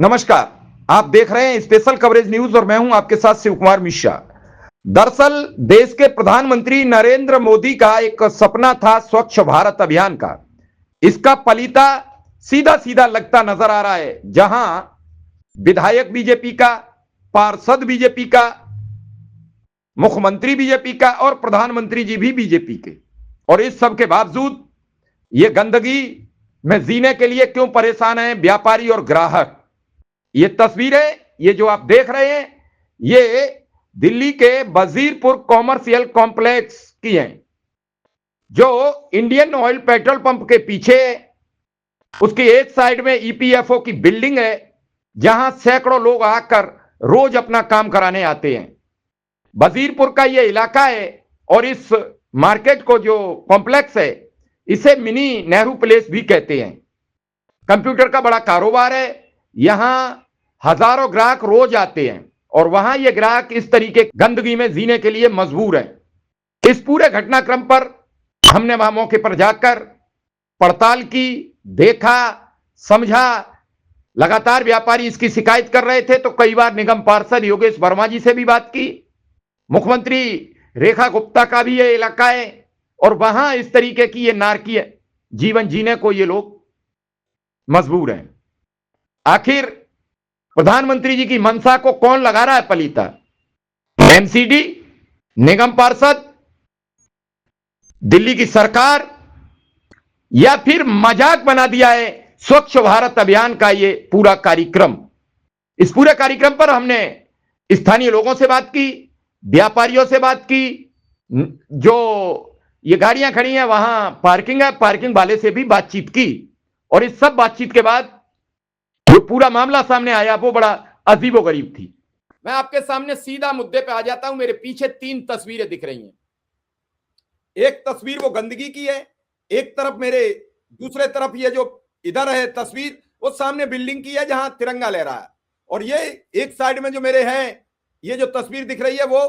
नमस्कार। आप देख रहे हैं स्पेशल कवरेज न्यूज और मैं हूं आपके साथ शिव कुमार मिश्रा। दरअसल देश के प्रधानमंत्री नरेंद्र मोदी का एक सपना था स्वच्छ भारत अभियान का। इसका पलीता सीधा सीधा लगता नजर आ रहा है, जहां विधायक बीजेपी का, पार्षद बीजेपी का, मुख्यमंत्री बीजेपी का और प्रधानमंत्री जी भी बीजेपी के। और इस सब के बावजूद ये गंदगी में जीने के लिए क्यों परेशान हैं व्यापारी और ग्राहक। ये तस्वीरें, ये जो आप देख रहे हैं, ये दिल्ली के वजीरपुर कॉमर्शियल कॉम्प्लेक्स की हैं, जो इंडियन ऑयल पेट्रोल पंप के पीछे उसकी एक साइड में ईपीएफओ की बिल्डिंग है, जहां सैकड़ों लोग आकर रोज अपना काम कराने आते हैं। वजीरपुर का ये इलाका है और इस मार्केट को, जो कॉम्प्लेक्स है, इसे मिनी नेहरू प्लेस भी कहते हैं। कंप्यूटर का बड़ा कारोबार है, यहां हजारों ग्राहक रोज आते हैं और वहां ये ग्राहक इस तरीके गंदगी में जीने के लिए मजबूर हैं। इस पूरे घटनाक्रम पर हमने वहां मौके पर जाकर पड़ताल की, देखा, समझा। लगातार व्यापारी इसकी शिकायत कर रहे थे, तो कई बार निगम पार्षद योगेश वर्मा जी से भी बात की। मुख्यमंत्री रेखा गुप्ता का भी ये इलाका है और वहां इस तरीके की ये नारकीय जीवन जीने को ये लोग मजबूर हैं। आखिर प्रधानमंत्री जी की मंशा को कौन लगा रहा है पलीता? एमसीडी, निगम पार्षद, दिल्ली की सरकार, या फिर मजाक बना दिया है स्वच्छ भारत अभियान का ये पूरा कार्यक्रम? इस पूरे कार्यक्रम पर हमने स्थानीय लोगों से बात की, व्यापारियों से बात की। जो ये गाड़ियां खड़ी हैं वहां पार्किंग है, पार्किंग वाले से भी बातचीत की और इस सब बातचीत के बाद जो पूरा मामला सामने आया वो बड़ा अजीबोगरीब थी। मैं आपके सामने सीधा मुद्दे पे आ जाता हूं। मेरे पीछे 3 तस्वीरें दिख रही हैं। एक तस्वीर वो गंदगी की है, एक तरफ मेरे दूसरे तरफ ये जो इधर है तस्वीर, वो सामने बिल्डिंग की है जहां तिरंगा लहरा है। और ये एक साइड में जो मेरे हैं, ये जो तस्वीर दिख रही है वो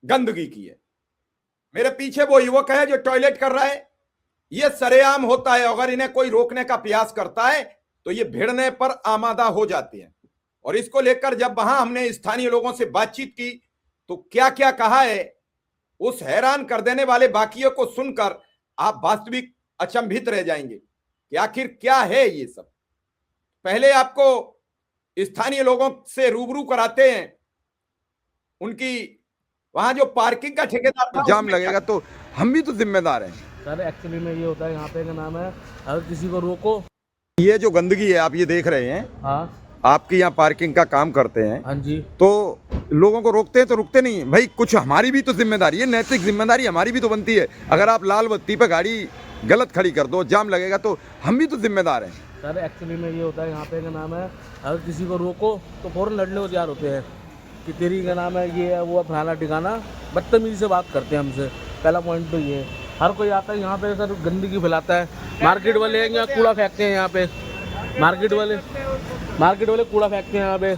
गंदगी की है। मेरे पीछे वो युवक है जो टॉयलेट कर रहा है। ये सरेआम होता है, अगर इन्हें कोई रोकने का प्रयास करता है तो ये भिड़ने पर आमादा हो जाते हैं। और इसको लेकर जब वहां हमने स्थानीय लोगों से बातचीत की तो क्या क्या कहा है, उस हैरान कर देने वाले वाकये को सुनकर आप वास्तविक अचंभित रह जाएंगे कि आखिर क्या है ये सब। पहले आपको स्थानीय लोगों से रूबरू कराते हैं। उनकी वहां जो पार्किंग का ठेकेदार था, जाम लगेगा तो हम भी तो जिम्मेदार हैं सर। एक्चुअली में ये होता है, यहाँ पे का नाम है, अगर किसी को रोको। ये जो गंदगी है आप ये देख रहे हैं, हाँ आपके यहाँ पार्किंग का काम करते हैं, हाँ जी। तो लोगों को रोकते हैं तो रुकते नहीं है भाई। कुछ हमारी भी तो जिम्मेदारी है, नैतिक जिम्मेदारी हमारी भी तो बनती है। अगर आप लाल बत्ती पे गाड़ी गलत खड़ी कर दो, जाम लगेगा तो हम भी तो जिम्मेदार हैं सर। एक्चुअली में ये होता है, यहाँ पे का नाम है, अगर किसी को रोको तो फौरन लड़ने को तैयार होते हैं कि तेरी का नाम है, ये है, वो है, फलाना ठिकाना। बदतमीजी से बात करते हैं हमसे। पहला पॉइंट तो ये है। हर कोई आता है यहाँ पे सर, गंदगी फैलाता है। मार्केट वाले हैं, यहाँ कूड़ा फेंकते हैं। यहाँ पे मार्केट वाले कूड़ा फेंकते हैं यहाँ पे।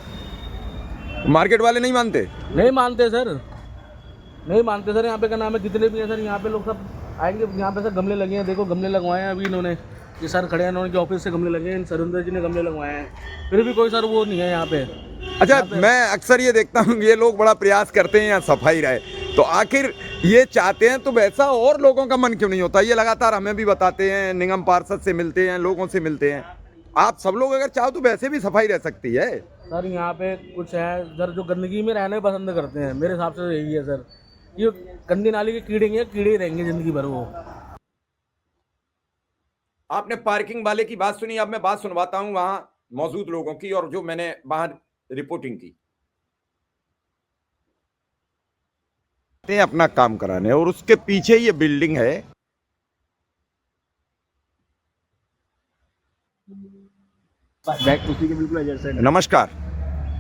मार्केट वाले नहीं मानते नहीं मानते सर। यहाँ पे का नाम है, जितने भी हैं सर, यहाँ पे लोग सब आएंगे। यहाँ पे सर गमले लगे हैं, देखो गमले लगवाए हैं अभी इन्होंने। ये सर खड़े हैं, इन्होंने ऑफिस से गमले लगे हैं, सरिंदर जी ने गमले लगवाए हैं। फिर भी कोई सर वो नहीं है यहाँ पे। अच्छा, मैं अक्सर ये देखता हूँ ये लोग बड़ा प्रयास करते हैं यहाँ सफाई रहे, तो आखिर ये चाहते हैं तो वैसा और लोगों का मन क्यों नहीं होता? ये लगातार हमें भी बताते हैं, निगम पार्षद से मिलते हैं, लोगों से मिलते हैं। आप सब लोग अगर चाहो तो वैसे भी सफाई रह सकती है सर। यहाँ पे कुछ है सर जो गंदगी में रहना पसंद करते हैं, मेरे हिसाब से यही है सर। ये गंदी नाली के कीड़े ही रहेंगे जिंदगी भर वो। आपने पार्किंग वाले की बात सुनी, अब मैं बात सुनवाता हूं वहां मौजूद लोगों की और जो मैंने वहां रिपोर्टिंग की। अपना काम कराने, और उसके पीछे ये बिल्डिंग है। नमस्कार,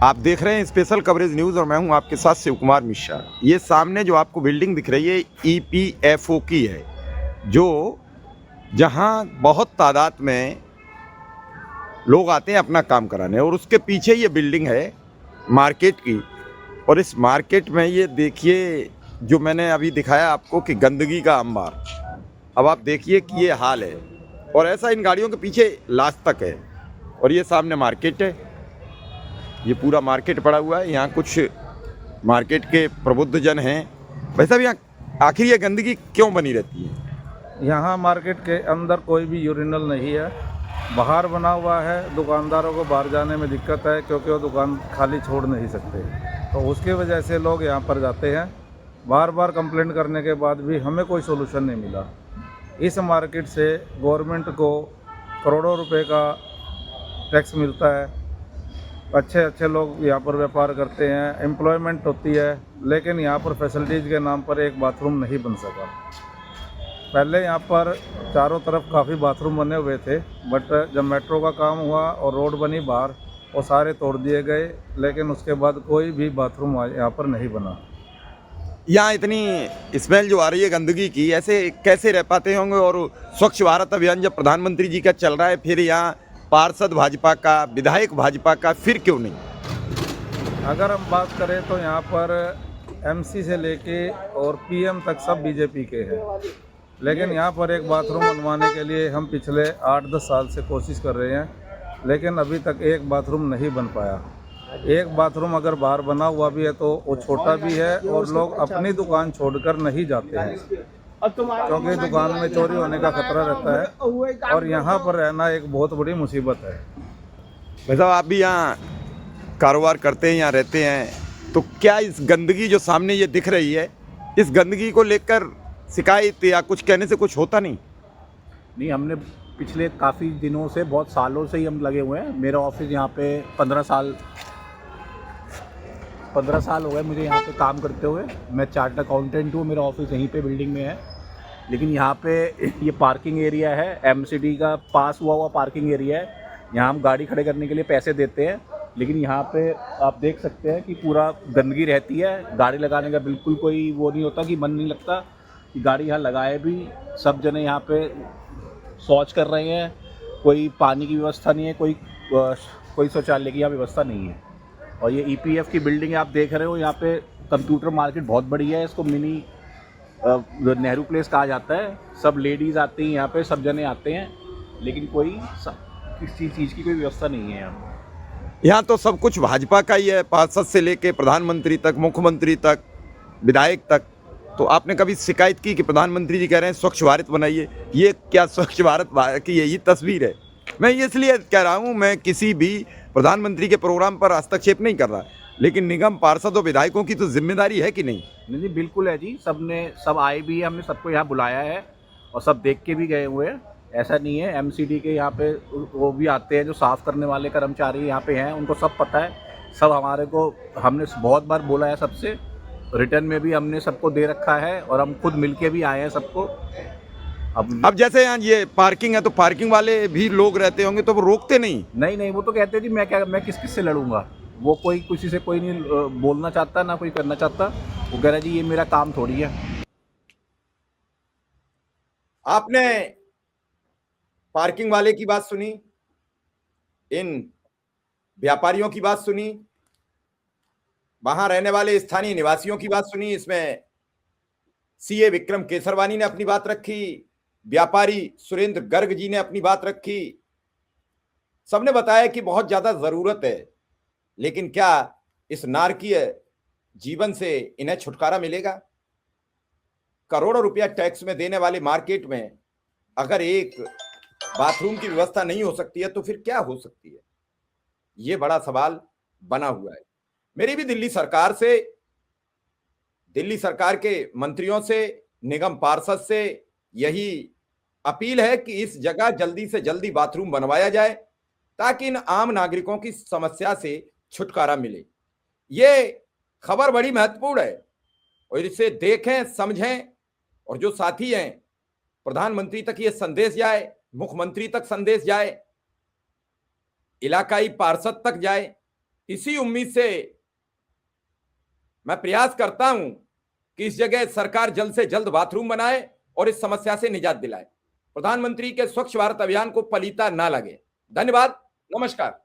आप देख रहे हैं स्पेशल कवरेज न्यूज और मैं हूं आपके साथ शिव कुमार मिश्रा। ये सामने जो आपको बिल्डिंग दिख रही है ईपीएफओ की है, जो जहां बहुत तादाद में लोग आते हैं अपना काम कराने, और उसके पीछे ये बिल्डिंग है मार्केट की। और इस मार्केट में ये देखिए, जो मैंने अभी दिखाया आपको कि गंदगी का अंबार, अब आप देखिए कि ये हाल है। और ऐसा इन गाड़ियों के पीछे लास्ट तक है। और ये सामने मार्केट है, ये पूरा मार्केट पड़ा हुआ है। यहाँ कुछ मार्केट के प्रबुद्ध जन हैं। भाई साहब, यहाँ आखिर ये गंदगी क्यों बनी रहती है? यहाँ मार्केट के अंदर कोई भी यूरिनल नहीं है, बाहर बना हुआ है। दुकानदारों को बाहर जाने में दिक्कत है क्योंकि वो दुकान खाली छोड़ नहीं सकते, तो उसकी वजह से लोग यहाँ पर जाते हैं। बार बार कंप्लेंट करने के बाद भी हमें कोई सोल्यूशन नहीं मिला। इस मार्केट से गवर्नमेंट को करोड़ों रुपए का टैक्स मिलता है, अच्छे अच्छे लोग यहाँ पर व्यापार करते हैं, एम्प्लॉयमेंट होती है, लेकिन यहाँ पर फैसिलिटीज़ के नाम पर एक बाथरूम नहीं बन सका। पहले यहाँ पर चारों तरफ काफ़ी बाथरूम बने हुए थे, बट जब मेट्रो का काम हुआ और रोड बनी बाहर, वो सारे तोड़ दिए गए, लेकिन उसके बाद कोई भी बाथरूम यहाँ पर नहीं बना। यहाँ इतनी स्मेल जो आ रही है गंदगी की, ऐसे कैसे रह पाते होंगे? और स्वच्छ भारत अभियान जब प्रधानमंत्री जी का चल रहा है, फिर यहाँ पार्षद भाजपा का, विधायक भाजपा का, फिर क्यों नहीं? अगर हम बात करें तो यहाँ पर एमसी से लेके और पीएम तक सब बीजेपी के हैं, लेकिन यहाँ पर एक बाथरूम बनवाने के लिए हम पिछले 8-10 साल से कोशिश कर रहे हैं, लेकिन अभी तक एक बाथरूम नहीं बन पाया। एक बाथरूम अगर बाहर बना हुआ भी है तो वो छोटा भी है और लोग अपनी दुकान छोड़कर नहीं जाते हैं क्योंकि दुकान में चोरी होने का खतरा रहता है, और यहाँ पर रहना एक बहुत बड़ी मुसीबत है। भाई साहब, आप भी यहाँ कारोबार करते हैं, यहाँ रहते हैं, तो क्या इस गंदगी जो सामने ये दिख रही है, इस गंदगी को लेकर शिकायत या कुछ कहने से कुछ होता नहीं? नहीं, हमने पिछले काफ़ी दिनों से, बहुत सालों से ही हम लगे हुए हैं। मेरा ऑफिस यहाँ पे 15 साल हो गए मुझे यहाँ पे काम करते हुए। मैं चार्टर्ड अकाउंटेंट हूँ, मेरा ऑफिस यहीं पे बिल्डिंग में है। लेकिन यहाँ पे ये पार्किंग एरिया है, एमसीडी का पास हुआ पार्किंग एरिया है। यहाँ हम गाड़ी खड़े करने के लिए पैसे देते हैं, लेकिन यहाँ पे आप देख सकते हैं कि पूरा गंदगी रहती है। गाड़ी लगाने का बिल्कुल कोई वो नहीं होता, कि मन नहीं लगता कि गाड़ी यहाँ लगाए भी। सब जने यहाँ पे शौच कर रहे हैं, कोई पानी की व्यवस्था नहीं है, कोई शौचालय की यहाँ व्यवस्था नहीं है। और ये ईपीएफ की बिल्डिंग आप देख रहे हो, यहाँ पे कंप्यूटर मार्केट बहुत बड़ी है, इसको मिनी नेहरू प्लेस कहा जाता है। सब लेडीज़ आती हैं यहाँ पे, सब जने आते हैं, लेकिन कोई किसी चीज़ की कोई व्यवस्था नहीं है यहाँ। यहाँ तो सब कुछ भाजपा का ही है, पार्षद से लेके प्रधानमंत्री तक, मुख्यमंत्री तक, विधायक तक। तो आपने कभी शिकायत की कि प्रधानमंत्री जी कह रहे हैं स्वच्छ भारत बनाइए? ये क्या स्वच्छ भारत की यही तस्वीर है? मैं इसलिए कह रहा हूँ, मैं किसी भी प्रधानमंत्री के प्रोग्राम पर हस्तक्षेप नहीं कर रहा, लेकिन निगम पार्षद और विधायकों की तो जिम्मेदारी है कि नहीं? नहीं, बिल्कुल है जी। सब आए भी है, हमने सबको यहाँ बुलाया है और सब देख के भी गए हुए हैं। ऐसा नहीं है, एमसीडी के यहाँ पे वो भी आते हैं, जो साफ़ करने वाले कर्मचारी यहाँ पे हैं, उनको सब पता है। सब हमारे को, हमने बहुत बार बोला है सबसे, रिटर्न में भी हमने सबको दे रखा है, और हम खुद मिलके भी आए हैं सबको। अब जैसे यहाँ ये पार्किंग है, तो पार्किंग वाले भी लोग रहते होंगे, तो वो रोकते नहीं? नहीं, वो तो कहते हैं जी मैं किस से लड़ूंगा। वो कोई किसी से कोई नहीं बोलना चाहता, ना कोई करना चाहता। वो कह रहा है जी ये मेरा काम थोड़ी है। आपने पार्किंग वाले की बात सुनी, इन व्यापारियों की बात सुनी, वहां रहने वाले स्थानीय निवासियों की बात सुनी। इसमें सीए विक्रम केसरवानी ने अपनी बात रखी, व्यापारी सुरेंद्र गर्ग जी ने अपनी बात रखी। सबने बताया कि बहुत ज्यादा जरूरत है, लेकिन क्या इस नारकीय जीवन से इन्हें छुटकारा मिलेगा? करोड़ों रुपया टैक्स में देने वाले मार्केट में अगर एक बाथरूम की व्यवस्था नहीं हो सकती है, तो फिर क्या हो सकती है? यह बड़ा सवाल बना हुआ है। मेरी भी दिल्ली सरकार से, दिल्ली सरकार के मंत्रियों से, निगम पार्षद से यही अपील है कि इस जगह जल्दी से जल्दी बाथरूम बनवाया जाए, ताकि इन आम नागरिकों की समस्या से छुटकारा मिले। ये खबर बड़ी महत्वपूर्ण है और इसे देखें, समझें, और जो साथी हैं, प्रधानमंत्री तक ये संदेश जाए, मुख्यमंत्री तक संदेश जाए, इलाकाई पार्षद तक जाए। इसी उम्मीद से मैं प्रयास करता हूं कि इस जगह सरकार जल्द से जल्द बाथरूम बनाए और इस समस्या से निजात दिलाए। प्रधानमंत्री के स्वच्छ भारत अभियान को पलीता ना लगे। धन्यवाद, नमस्कार।